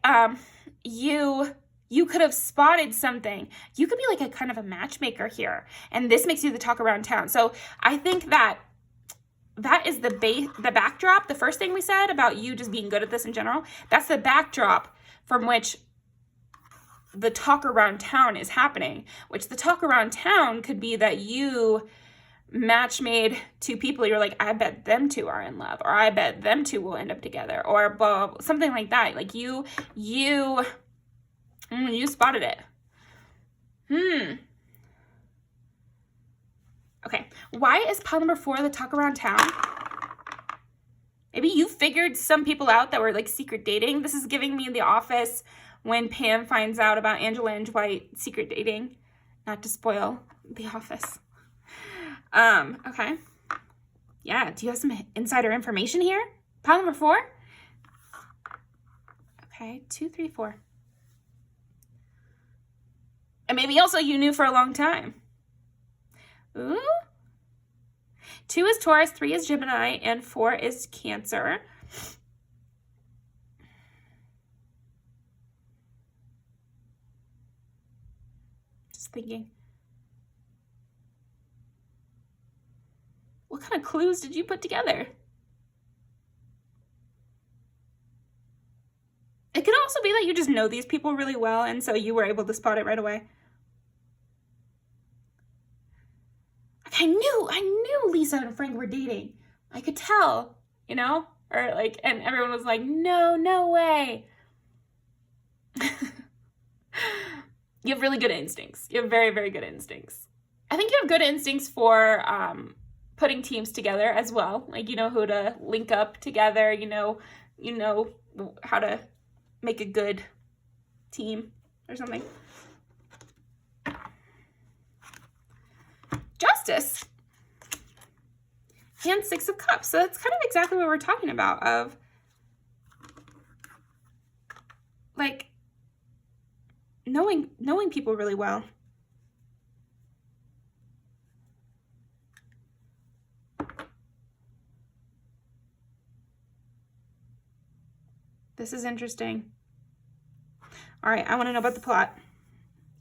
you could have spotted something. You could be like a kind of a matchmaker here. And this makes you the talk around town. So I think that is the backdrop. The first thing we said about you just being good at this in general, that's the backdrop from which the talk around town is happening, which the talk around town could be that you match made 2 people. You're like, I bet them 2 are in love, or I bet them 2 will end up together, or blah, blah, blah, something like that. Like you spotted it. Okay. Why is pile number 4 the talk around town? Maybe you figured some people out that were like secret dating. This is giving me The Office when Pam finds out about Angela and Dwight secret dating. Not to spoil The Office. Okay. Yeah. Do you have some insider information here? Pile number 4. Okay. 2, 3, 4. And maybe also you knew for a long time. Ooh. 2 is Taurus, 3 is Gemini, and 4 is Cancer. Just thinking. What kind of clues did you put together? It could also be that you just know these people really well, and so you were able to spot it right away. Like, I knew Lisa and Frank were dating. I could tell, you know? Or like, and everyone was like, no way. You have really good instincts. You have very, very good instincts. I think you have good instincts for putting teams together as well. Like, you know who to link up together. You know how to make a good team or something. Justice and 6 of Cups. So that's kind of exactly what we're talking about, of like knowing people really well. This is interesting. All right, I want to know about the plot.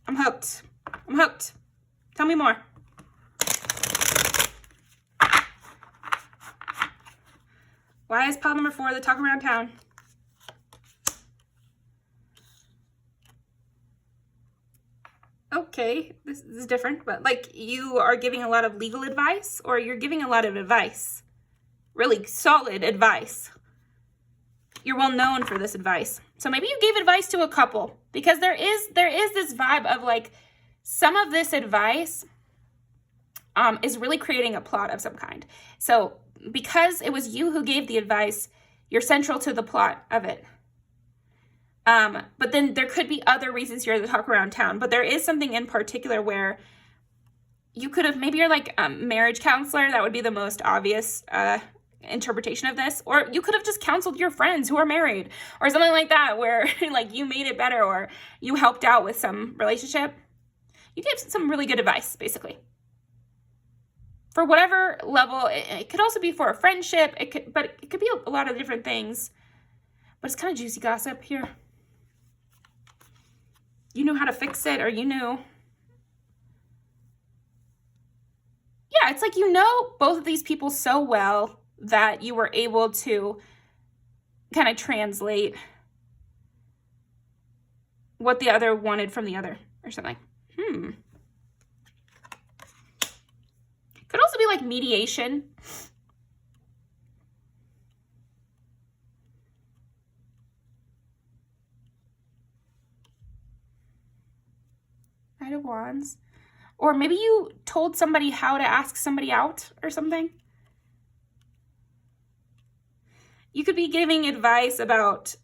I'm hooked. Tell me more. Why is pile number 4 the talk around town? Okay, this is different, but like you are giving a lot of legal advice, or you're giving a lot of advice. Really solid advice. You're well known for this advice. So maybe you gave advice to a couple, because there is this vibe of like some of this advice is really creating a plot of some kind. So because it was you who gave the advice, you're central to the plot of it. But then there could be other reasons you're the talk around town, but there is something in particular where you could have, maybe you're like a marriage counselor. That would be the most obvious interpretation of this. Or you could have just counseled your friends who are married or something like that, where like you made it better, or you helped out with some relationship. You gave some really good advice, basically. For whatever level, it could also be for a friendship. But it could be a lot of different things. But it's kind of juicy gossip here. You knew how to fix it, or you knew. Yeah, it's like you know both of these people so well that you were able to kind of translate what the other wanted from the other or something. Could also be like mediation. Knight of Wands. Or maybe you told somebody how to ask somebody out or something. You could be giving advice about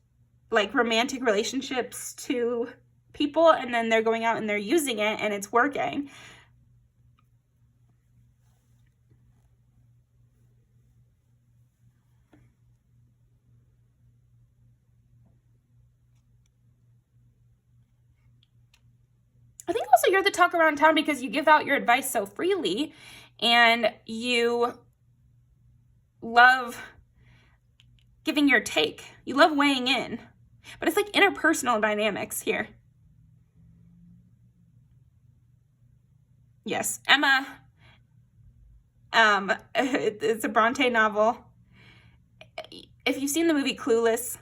like romantic relationships to people, and then they're going out and they're using it and it's working. I think also you're the talk around town because you give out your advice so freely, and you love giving your take. You love weighing in, but it's like interpersonal dynamics here. Yes, Emma, it's a Bronte novel. If you've seen the movie Clueless,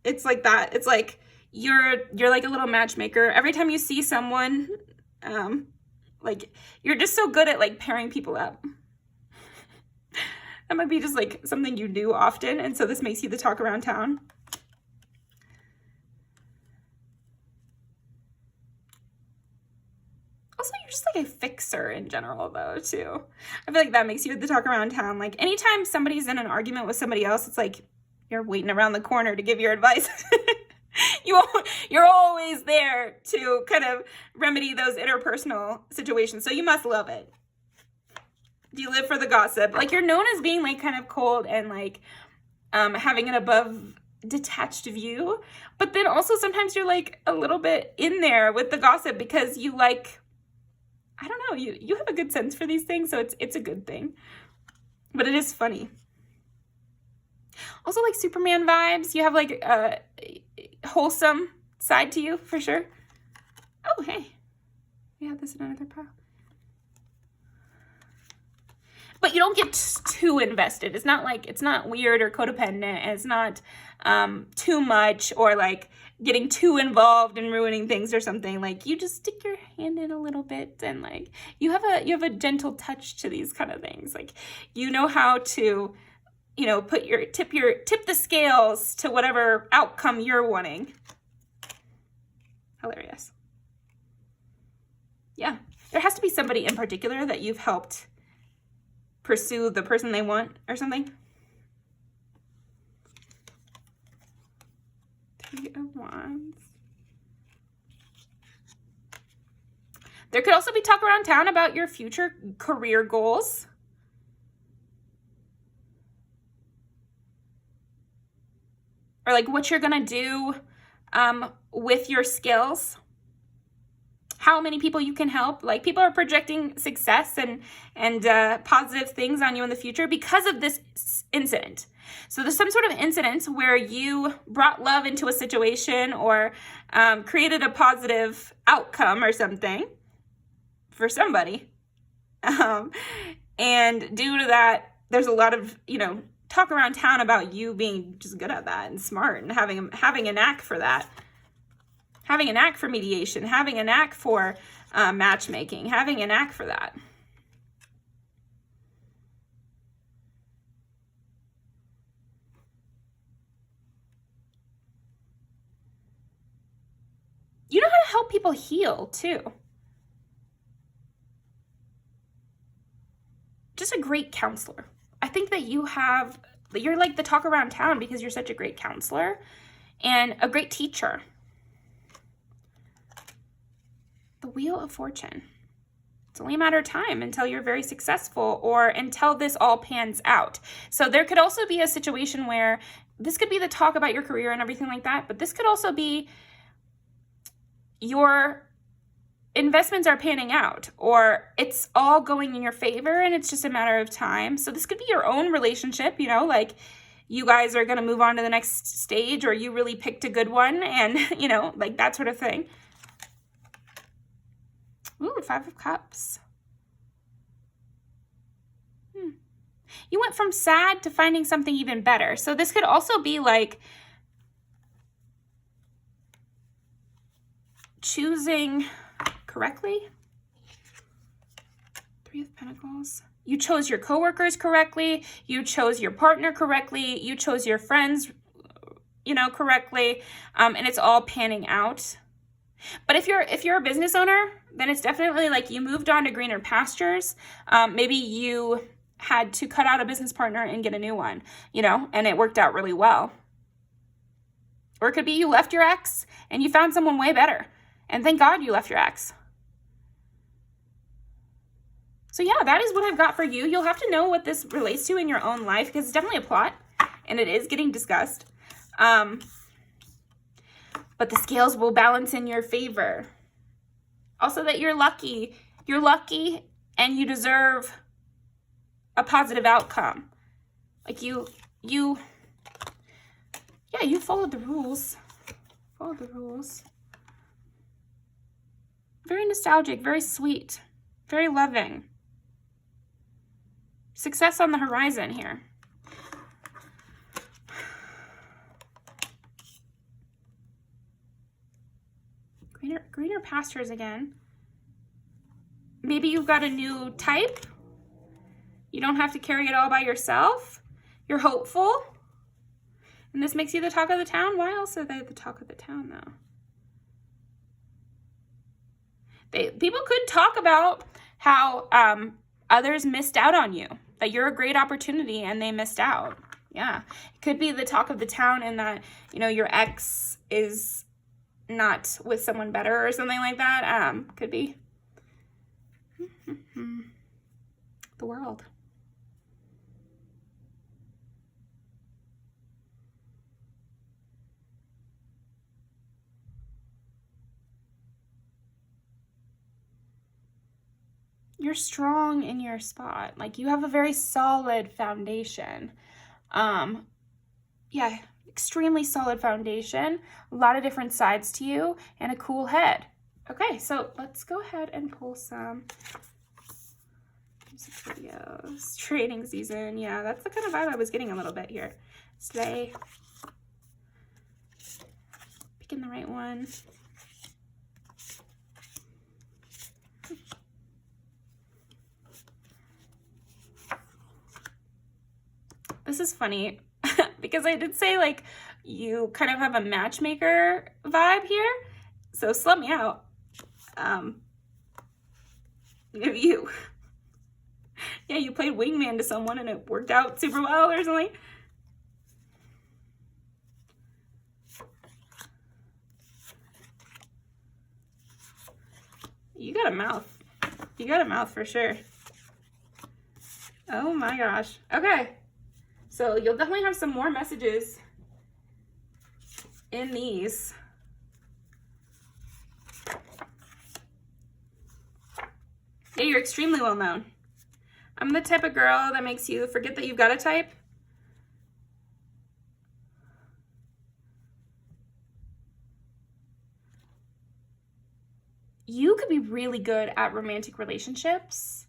it's like that. It's like you're like a little matchmaker. Every time you see someone, like you're just so good at like pairing people up. That might be just like something you do often, and so this makes you the talk around town. Also, you're just like a fixer in general, though, too. I feel like that makes you the talk around town. Like anytime somebody's in an argument with somebody else, it's like you're waiting around the corner to give your advice. You're always there to kind of remedy those interpersonal situations, so you must love it. Do you live for the gossip? Like, you're known as being like kind of cold and like having an above detached view, but then also sometimes you're like a little bit in there with the gossip because you like, I don't know, you have a good sense for these things, so it's a good thing. But it is funny. Also, like Superman vibes. You have like a wholesome side to you for sure. Oh, hey. We have this in another pile. But you don't get too invested. It's not like, it's not weird or codependent. It's not too much or like getting too involved and ruining things or something. Like you just stick your hand in a little bit and like you have a gentle touch to these kind of things. Like you know how to, you know, tip the scales to whatever outcome you're wanting. Hilarious. Yeah. There has to be somebody in particular that you've helped pursue the person they want or something. 3 of Wands. There could also be talk around town about your future career goals. Or like what you're gonna do with your skills. How many people you can help. Like people are projecting success and positive things on you in the future because of this incident. So there's some sort of incident where you brought love into a situation or created a positive outcome or something for somebody. And due to that, there's a lot of, you know, talk around town about you being just good at that and smart and having a knack for that. Having a knack for mediation, having a knack for matchmaking, having a knack for that. You know how to help people heal too. Just a great counselor. I think that you're like the talk around town because you're such a great counselor and a great teacher. The Wheel of Fortune. It's only a matter of time until you're very successful or until this all pans out. So there could also be a situation where this could be the talk about your career and everything like that, but this could also be your investments are panning out or it's all going in your favor and it's just a matter of time. So this could be your own relationship, you know, like you guys are going to move on to the next stage or you really picked a good one and, you know, like that sort of thing. Ooh, 5 of Cups. You went from sad to finding something even better. So this could also be like choosing correctly. 3 of Pentacles. You chose your coworkers correctly. You chose your partner correctly. You chose your friends, you know, correctly. And it's all panning out. But if you're a business owner, then it's definitely like you moved on to greener pastures. Maybe you had to cut out a business partner and get a new one, you know, and it worked out really well. Or it could be you left your ex and you found someone way better. And thank God you left your ex. So yeah, that is what I've got for you. You'll have to know what this relates to in your own life because it's definitely a plot and it is getting discussed. But the scales will balance in your favor. Also that you're lucky. You're lucky and you deserve a positive outcome. Like you followed the rules. Followed the rules. Very nostalgic, very sweet, very loving. Success on the horizon here. Greener pastures again. Maybe you've got a new type. You don't have to carry it all by yourself. You're hopeful. And this makes you the talk of the town. Why else are they the talk of the town, though? People could talk about how others missed out on you. That you're a great opportunity and they missed out. Yeah. It could be the talk of the town in that, you know, your ex is not with someone better or something like that. Could be. The World. you're strong in your spot. Like, you have a very solid foundation. Yeah, extremely solid foundation, a lot of different sides to you, and a cool head. Okay, so let's go ahead and pull some videos. Trading season. Yeah, that's the kind of vibe I was getting a little bit here. Slay. Picking the right one. This is funny because I did say, like, you kind of have a matchmaker vibe here. So slut me out. If you, yeah, you played wingman to someone and it worked out super well or something. You got a mouth. You got a mouth for sure. Oh my gosh. Okay. So you'll definitely have some more messages in these. Yeah, you're extremely well known. I'm the type of girl that makes you forget that you've got a type. You could be really good at romantic relationships.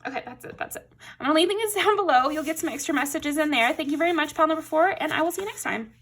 Okay, that's it. That's it. I'm going to leave things down below. You'll get some extra messages in there. Thank you very much, pal number 4, and I will see you next time.